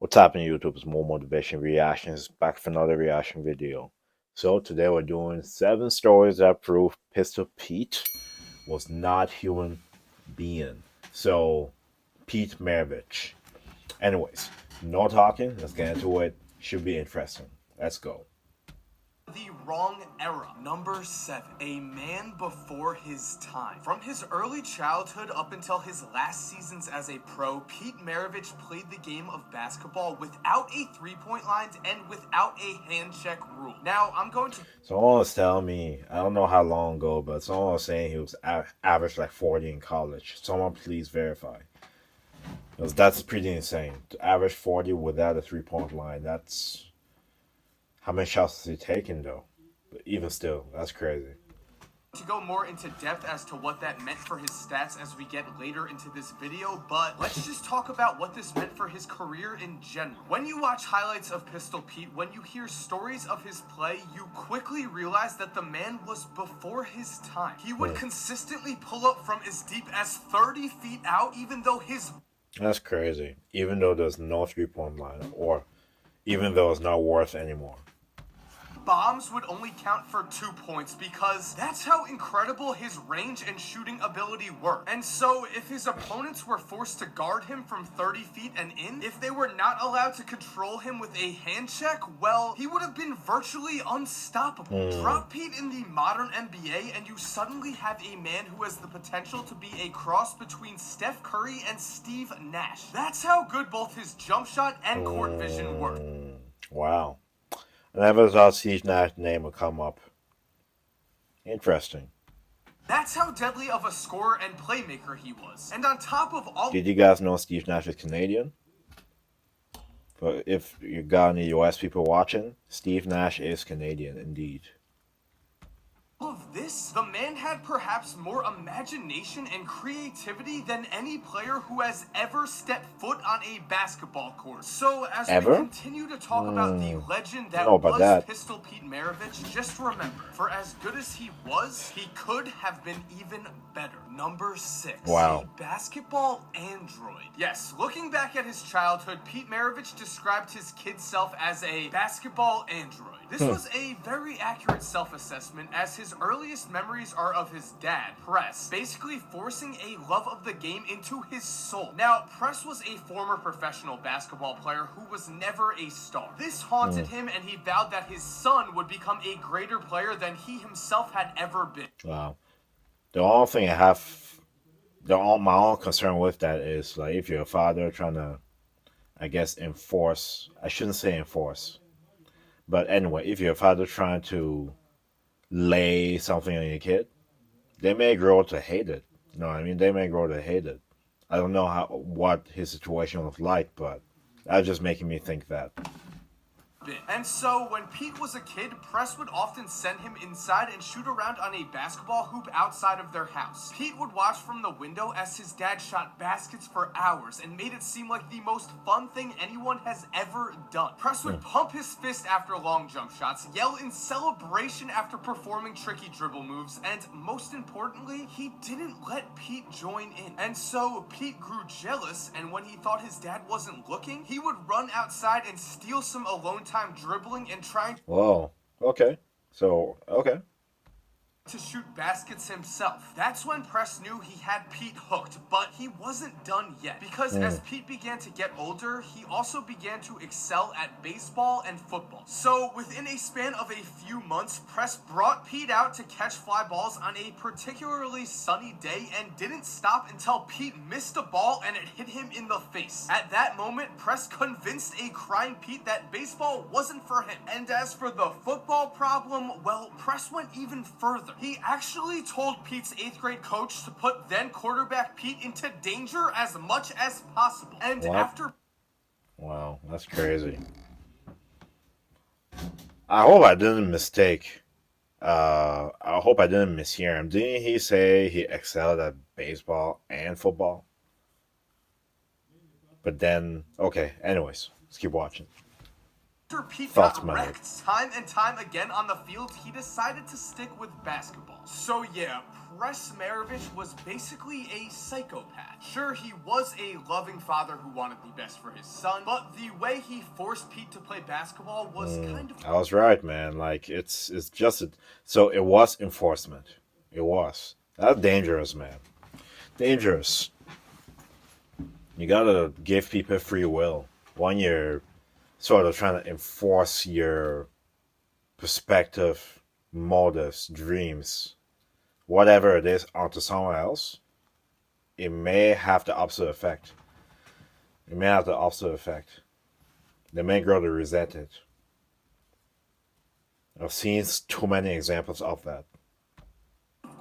What's happening, YouTube? It's Mulo Motivation Reactions, back for another reaction video. So today we're doing 7 stories that prove Pistol Pete was not human being. So Pete Maravich. Anyways, no talking. Let's get into it. Should be interesting. Let's go. The wrong era. Number 7. A man before his time. From his early childhood up until his last seasons as a pro, Pete Maravich played the game of basketball without a three-point line and without a hand check rule. Now, I'm going to... Someone was telling me, I don't know how long ago, but someone was saying he was average like 40 in college. Someone please verify. Because that's pretty insane. To average 40 without a three-point line, that's... How many shots is he taking though? But even still, that's crazy. To go more into depth as to what that meant for his stats as we get later into this video, but let's just talk about what this meant for his career in general. When you watch highlights of Pistol Pete, when you hear stories of his play, you quickly realize that the man was before his time. He would consistently pull up from as deep as 30 feet out, even though his... That's crazy. Even though there's no three-point line, or even though it's not worth anymore. Bombs would only count for 2 points because that's how incredible his range and shooting ability were. And so if his opponents were forced to guard him from 30 feet and in, if they were not allowed to control him with a hand check, well, he would have been virtually unstoppable. Drop Pete in the modern NBA and you suddenly have a man who has the potential to be a cross between Steph Curry and Steve Nash. That's how good both his jump shot and court vision were. Wow. I never thought Steve Nash's name would come up. Interesting. That's how deadly of a scorer and playmaker he was. And on top of all... Did you guys know Steve Nash is Canadian? But if you got any US people watching, Steve Nash is Canadian indeed. Of this, the man had perhaps more imagination and creativity than any player who has ever stepped foot on a basketball court. So as we continue to talk about the legend that was Pistol Pete Maravich, just remember, for as good as he was, he could have been even better. Number 6. Wow. A basketball android. Yes, looking back at his childhood, Pete Maravich described his kid self as a basketball android. This was a very accurate self-assessment, as his earliest memories are of his dad, Press, basically forcing a love of the game into his soul. Now, Press was a former professional basketball player who was never a star. This haunted him, and he vowed that his son would become a greater player than he himself had ever been. Wow. The only thing I have, my only concern with that is, like, if you're a father trying to, I guess, enforce, I shouldn't say enforce, but anyway, if you're a father trying to lay something on your kid, they may grow to hate it. You know what I mean? They may grow to hate it. I don't know what his situation was like, but that's just making me think that. And so, when Pete was a kid, Press would often send him inside and shoot around on a basketball hoop outside of their house. Pete would watch from the window as his dad shot baskets for hours and made it seem like the most fun thing anyone has ever done. Press would pump his fist after long jump shots, yell in celebration after performing tricky dribble moves, and most importantly, he didn't let Pete join in. And so, Pete grew jealous, and when he thought his dad wasn't looking, he would run outside and steal some alone time dribbling and trying... Whoa. Okay. So, okay. to shoot baskets himself. That's when Press knew he had Pete hooked, but he wasn't done yet. Because as Pete began to get older, he also began to excel at baseball and football. So within a span of a few months, Press brought Pete out to catch fly balls on a particularly sunny day and didn't stop until Pete missed a ball and it hit him in the face. At that moment, Press convinced a crying Pete that baseball wasn't for him. And as for the football problem, well, Press went even further. He actually told Pete's 8th grade coach to put then quarterback Pete into danger as much as possible. And after... Wow, that's crazy. I hope I didn't mistake. I hope I didn't mishear him. Didn't he say he excelled at baseball and football? But then, okay, anyways, let's keep watching. After Pete Thoughts, got Malik. wrecked time and time again on the field, he decided to stick with basketball. So yeah, Press Maravich was basically a psychopath. Sure, he was a loving father who wanted the best for his son, but the way he forced Pete to play basketball was kind of... I was right, man. Like it's just so it was enforcement. It was. That's dangerous, man. Dangerous. You gotta give people free will when you're sort of trying to enforce your perspective, motives, dreams, whatever it is, onto someone else. It may have the opposite effect. It may have the opposite effect. They may grow to resent it. I've seen too many examples of that.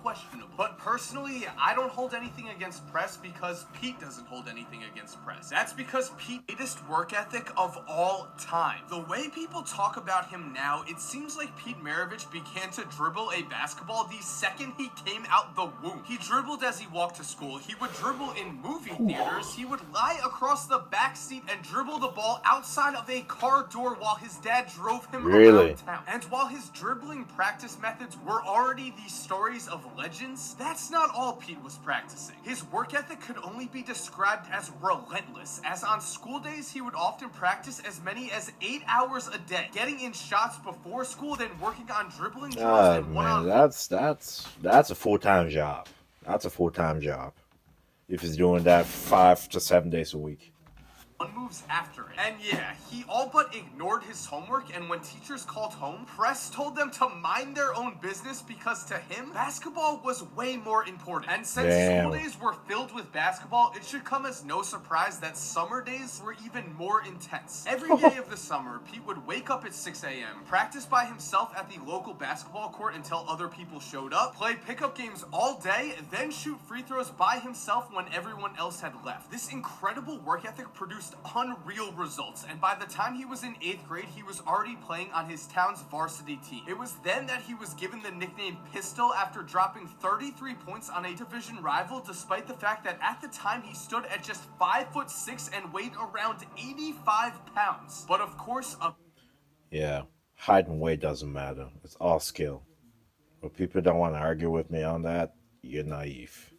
questionable. But personally, I don't hold anything against Press because Pete doesn't hold anything against Press. That's because Pete's greatest work ethic of all time. The way people talk about him now, it seems like Pete Maravich began to dribble a basketball the second he came out the womb. He dribbled as he walked to school. He would dribble in movie theaters. He would lie across the back seat and dribble the ball outside of a car door while his dad drove him Really? around town. And while his dribbling practice methods were already the stories of legends, that's not all Pete was practicing. His work ethic could only be described as relentless, as on school days he would often practice as many as 8 hours a day, getting in shots before school, then working on dribbling drills and Man, one-on-one that's a full time job. That's a full time job. If he's doing that 5 to 7 days a week. moves after it. And yeah, he all but ignored his homework, and when teachers called home, Press told them to mind their own business because to him, basketball was way more important. And since school Damn. days were filled with basketball, it should come as no surprise that summer days were even more intense. Every day of the summer, Pete would wake up at 6 a.m., practice by himself at the local basketball court until other people showed up, play pickup games all day, then shoot free throws by himself when everyone else had left. This incredible work ethic produced unreal results, and by the time he was in 8th grade, he was already playing on his town's varsity team. It was then that he was given the nickname Pistol after dropping 33 points on a division rival, despite the fact that at the time he stood at just 5'6" and weighed around 85 pounds. But of course, Yeah. Height and weight doesn't matter. It's all skill. But people don't want to argue with me on that, you're naive.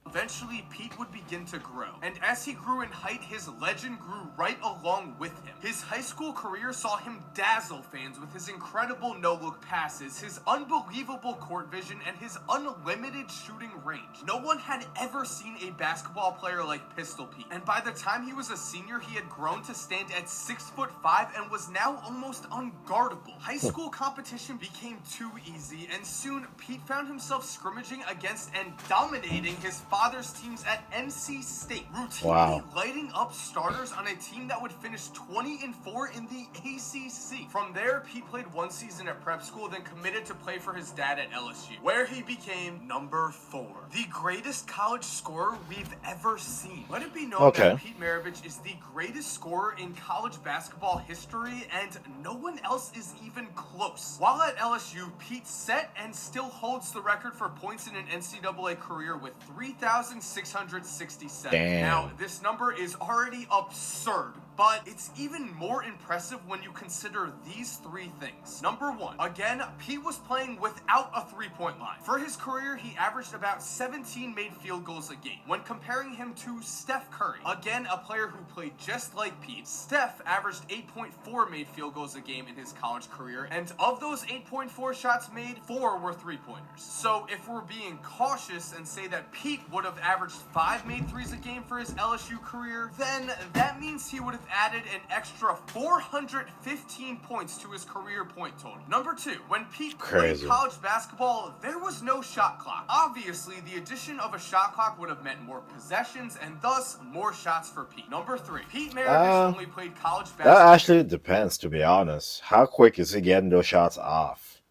eventually, Pete would begin to grow, and as he grew in height, his legend grew right along with him. His high school career saw him dazzle fans with his incredible no-look passes, his unbelievable court vision, and his unlimited shooting range. No one had ever seen a basketball player like Pistol Pete, and by the time he was a senior, he had grown to stand at 6'5" and was now almost unguardable. High school competition became too easy, and soon Pete found himself scrimmaging against and dominating his father's teams at NC State, routinely Wow. lighting up starters on a team that would finish 20-4 in the ACC. From there, Pete played one season at prep school, then committed to play for his dad at LSU, where he became number 4, the greatest college scorer we've ever seen. Let it be known Okay. that Pete Maravich is the greatest scorer in college basketball history, and no one else is even close. While at LSU, Pete set and still holds the record for points in an NCAA career with 3,667. Damn. Now, this number is already absurd, but it's even more impressive when you consider these 3 things. Number 1, again, Pete was playing without a three-point line. For his career, he averaged about 17 made field goals a game. When comparing him to Steph Curry, again, a player who played just like Pete, Steph averaged 8.4 made field goals a game in his college career, and of those 8.4 shots made, 4 were three-pointers. So if we're being cautious and say that Pete would have averaged 5 made threes a game for his LSU career, then that means he would have added an extra 415 points to his career point total. Number 2, when Pete Crazy. played college basketball, there was no shot clock. Obviously, the addition of a shot clock would have meant more possessions and thus more shots for Pete. Number 3, Pete Maravich only played college That basketball. actually depends, to be honest. How quick is he getting those shots off?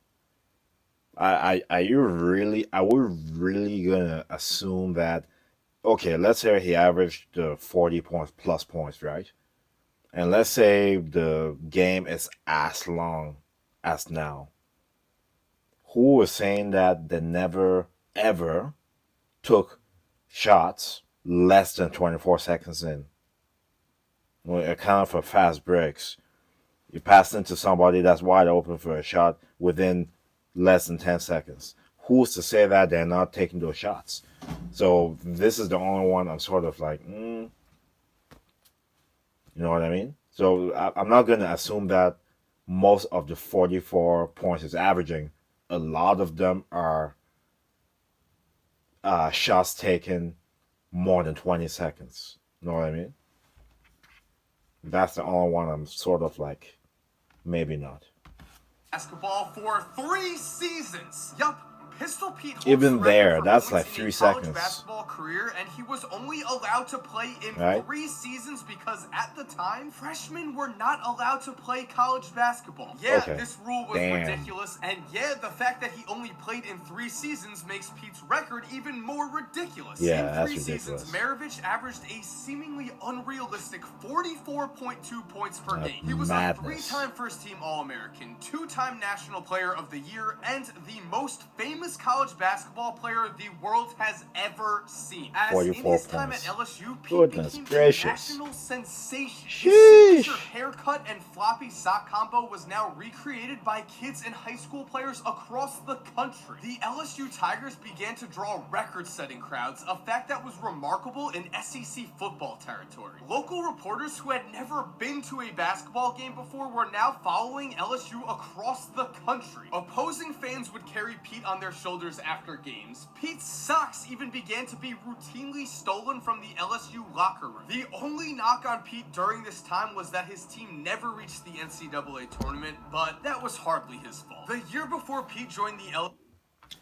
Are you really? Are we really gonna assume that? Okay, let's say he averaged 40 points plus points, right? And let's say the game is as long as now. Who was saying that they never ever took shots less than 24 seconds in? Well, account for fast breaks. You pass into somebody that's wide open for a shot within less than 10 seconds. Who's to say that they're not taking those shots? So this is the only one I'm sort of like, you know what I mean? So I'm not going to assume that most of the 44 points is averaging. A lot of them are shots taken more than 20 seconds. You know what I mean? That's the only one I'm sort of like, maybe not. Basketball for 3 seasons. Yup. Pistol Pete holds the Even record there, for that's like points in a three college seconds, basketball career, and he was only allowed to play in right? 3 seasons because at the time, freshmen were not allowed to play college basketball. Yeah, Okay. this rule was Damn. ridiculous, and yeah, the fact that he only played in 3 seasons makes Pete's record even more ridiculous. Yeah, In that's 3 seasons, ridiculous. Maravich averaged a seemingly unrealistic 44.2 points per That's game. He was a madness. three-time first-team All-American, two-time National Player of the Year, and the most famous college basketball player the world has ever seen. As in 44 his time at points. LSU, Pete Goodness became a gracious. national sensation. His signature Sheesh. haircut and floppy sock combo was now recreated by kids and high school players across the country. The LSU Tigers began to draw record-setting crowds, a fact that was remarkable in SEC football territory. Local reporters who had never been to a basketball game before were now following LSU across the country. Opposing fans would carry Pete on their shoulders after games. Pete's socks even began to be routinely stolen from the LSU locker room. The only knock on Pete during this time was that his team never reached the NCAA tournament, but that was hardly his fault. The year before Pete joined the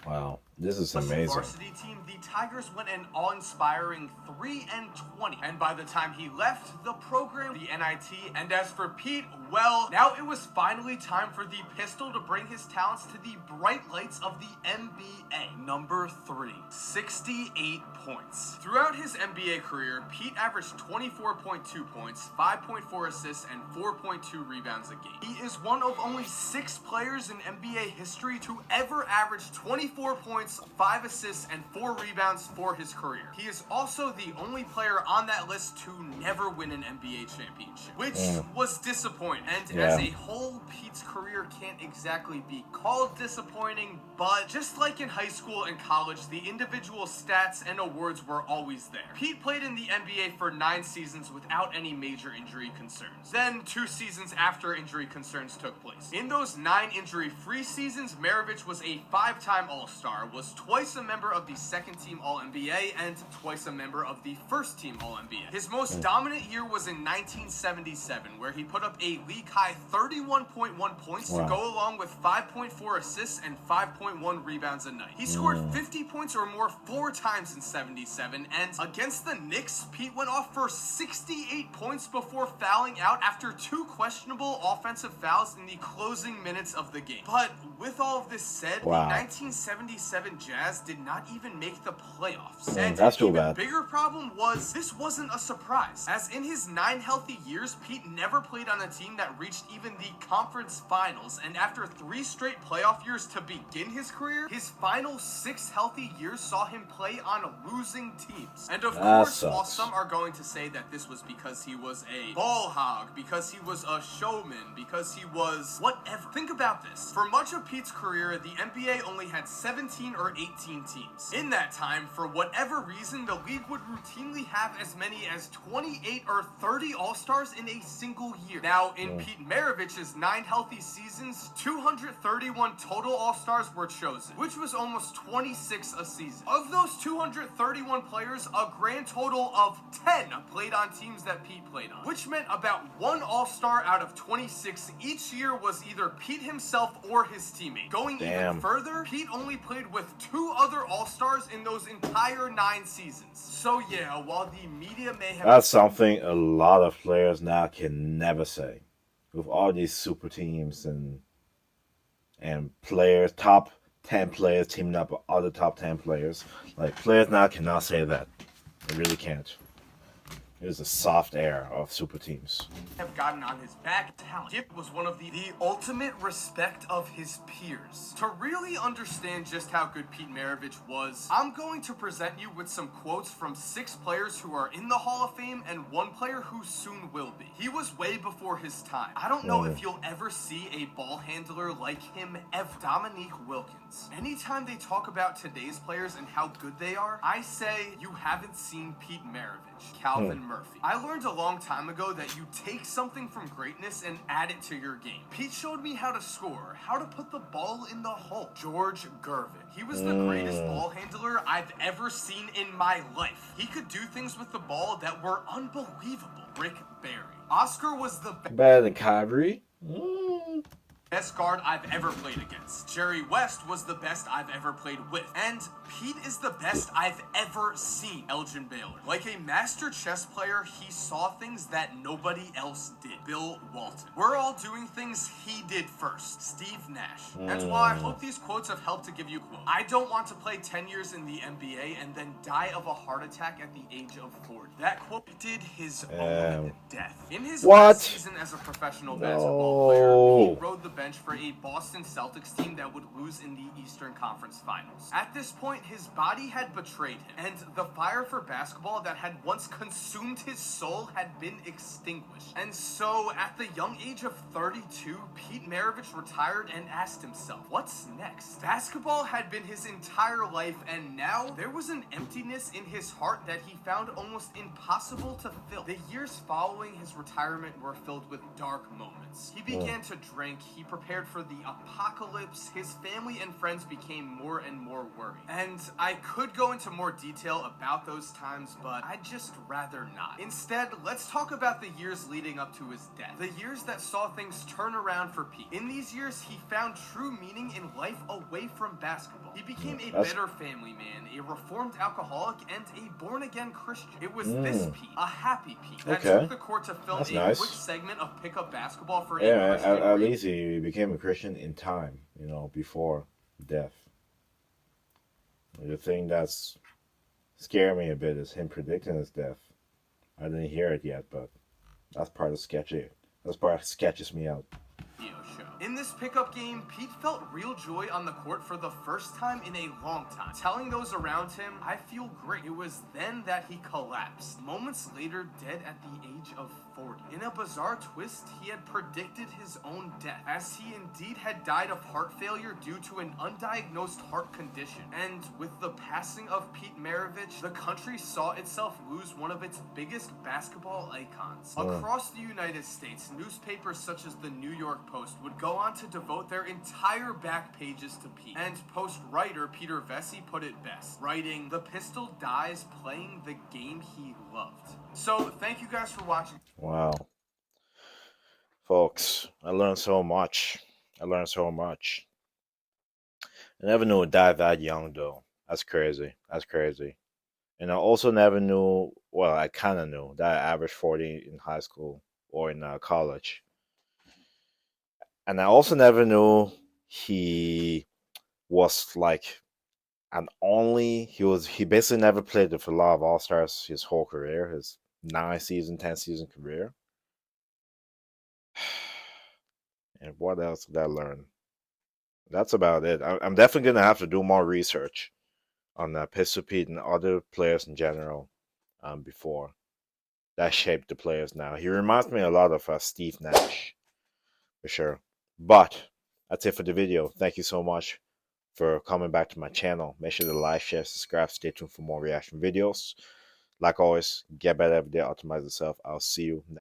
Wow, this is LSU amazing. varsity team, the Tigers went an awe-inspiring 3-20, and by the time he left the program, the NIT. And as for Pete, well, now it was finally time for the Pistol to bring his talents to the bright lights of the NBA. Number 3, 68 points. Throughout his NBA career, Pete averaged 24.2 points, 5.4 assists, and 4.2 rebounds a game. He is one of only 6 players in NBA history to ever average 24 points, 5 assists, and 4 rebounds for his career. He is also the only player on that list to never win an NBA championship, which was disappointing. And as Yeah. a whole, Pete's career can't exactly be called disappointing, but just like in high school and college, the individual stats and awards were always there. Pete played in the NBA for 9 seasons without any major injury concerns. Then 2 seasons after injury concerns took place. In those 9 injury-free seasons, Maravich was a 5-time All-Star, was twice a member of the second-team All-NBA, and twice a member of the first-team All-NBA. His most dominant year was in 1977, where he put up a league-high 31.1 points to Wow. go along with 5.4 assists and 5.1 rebounds a night. He scored 50 points or more 4 times in 77, and against the Knicks, Pete went off for 68 points before fouling out after 2 questionable offensive fouls in the closing minutes of the game. But with all of this said, the Wow. 1977 Jazz did not even make the playoffs. And That's an too even bad. bigger problem was this wasn't a surprise, as in his 9 healthy years, Pete never played on a team that reached even the conference finals, and after 3 straight playoff years to begin his career, his final 6 healthy years saw him play on losing teams. And of That course, while sucks. some are going to say that this was because he was a ball hog, because he was a showman, because he was whatever. Think about this. For much of Pete's career, the NBA only had 17 or 18 teams. In that time, for whatever reason, the league would routinely have as many as 28 or 30 All-Stars in a single year. Now, in Pete Maravich's 9 healthy seasons, 231 total All-Stars were chosen, which was almost 26 a season. Of those 231 players, a grand total of 10 played on teams that Pete played on, which meant about 1 All-Star out of 26 each year was either Pete himself or his teammate. Going Damn. even further, Pete only played with 2 other All-Stars in those entire 9 seasons. So yeah, while the media may have... That's something a lot of players now can never say. With all these super teams and players, top 10 players teaming up with other top 10 players, like players now cannot say that. They really can't. It was a soft air of super teams. Have gotten on his back. Talent. Gibb was one of the ultimate respect of his peers. To really understand just how good Pete Maravich was, I'm going to present you with some quotes from 6 players who are in the Hall of Fame and 1 player who soon will be. He was way before his time. I don't know if you'll ever see a ball handler like him ever. Dominique Wilkins. Anytime they talk about today's players and how good they are, I say you haven't seen Pete Maravich. Calvin Murphy. I learned a long time ago that you take something from greatness and add it to your game. Pete showed me how to score, how to put the ball in the hole. George Gervin. He was the greatest ball handler I've ever seen in my life. He could do things with the ball that were unbelievable. Rick Barry. Oscar was the Better than Kyrie. best guard I've ever played against. Jerry West was the best I've ever played with. And Pete is the best I've ever seen. Elgin Baylor. Like a master chess player, he saw things that nobody else did. Bill Walton. We're all doing things he did first. Steve Nash. That's why I hope these quotes have helped to give you a quote. I don't want to play 10 years in the NBA and then die of a heart attack at the age of 40. That quote did his own death. In his last season as a professional basketball player, Pete rode the bench for a Boston Celtics team that would lose in the Eastern Conference Finals. At this point, his body had betrayed him, and the fire for basketball that had once consumed his soul had been extinguished. And so, at the young age of 32, Pete Maravich retired and asked himself, what's next? Basketball had been his entire life, and now there was an emptiness in his heart that he found almost impossible to fill. The years following his retirement were filled with dark moments. He began to drink, he prepared for the apocalypse, his family and friends became more and more worried. And I could go into more detail about those times, but I'd just rather not. Instead, let's talk about the years leading up to his death. The years that saw things turn around for Pete. In these years, he found true meaning in life away from basketball. He became a better family man, a reformed alcoholic, and a born-again Christian. It was this Pete, a happy Pete, that took the court to film a quick segment of pickup basketball for a Christian At least he became a Christian in time, before death. The thing that's scared me a bit is him predicting his death. I didn't hear it yet, but that's part of sketchy. That's part that sketches me out. Show. In this pickup game, Pete felt real joy on the court for the first time in a long time, telling those around him, I feel great. It was then that he collapsed, moments later dead at the age of 40. In a bizarre twist, he had predicted his own death, as he indeed had died of heart failure due to an undiagnosed heart condition. And with the passing of Pete Maravich, the country saw itself lose one of its biggest basketball icons. Across the United States, newspapers such as the New York Post would go on to devote their entire back pages to Pete. And Post writer Peter Vesey put it best, writing, "The pistol dies playing the game he loved." So, thank you guys for watching. Wow. Folks, I learned so much. I learned so much. I never knew it died that young, though. That's crazy. That's crazy. And I also never knew, well, I kind of knew that I averaged 40 in high school or in college. And I also never knew he was like he basically never played with a lot of all stars his whole career, his 10 season career. And what else did I learn? That's about it. I'm definitely gonna have to do more research on Pistol Pete and other players in general before that shaped the players now. He reminds me a lot of Steve Nash, for sure. But that's it for the video. Thank you so much for coming back to my channel. Make sure to like, share, subscribe. Stay tuned for more reaction videos. Like always, get better every day, optimize yourself. I'll see you next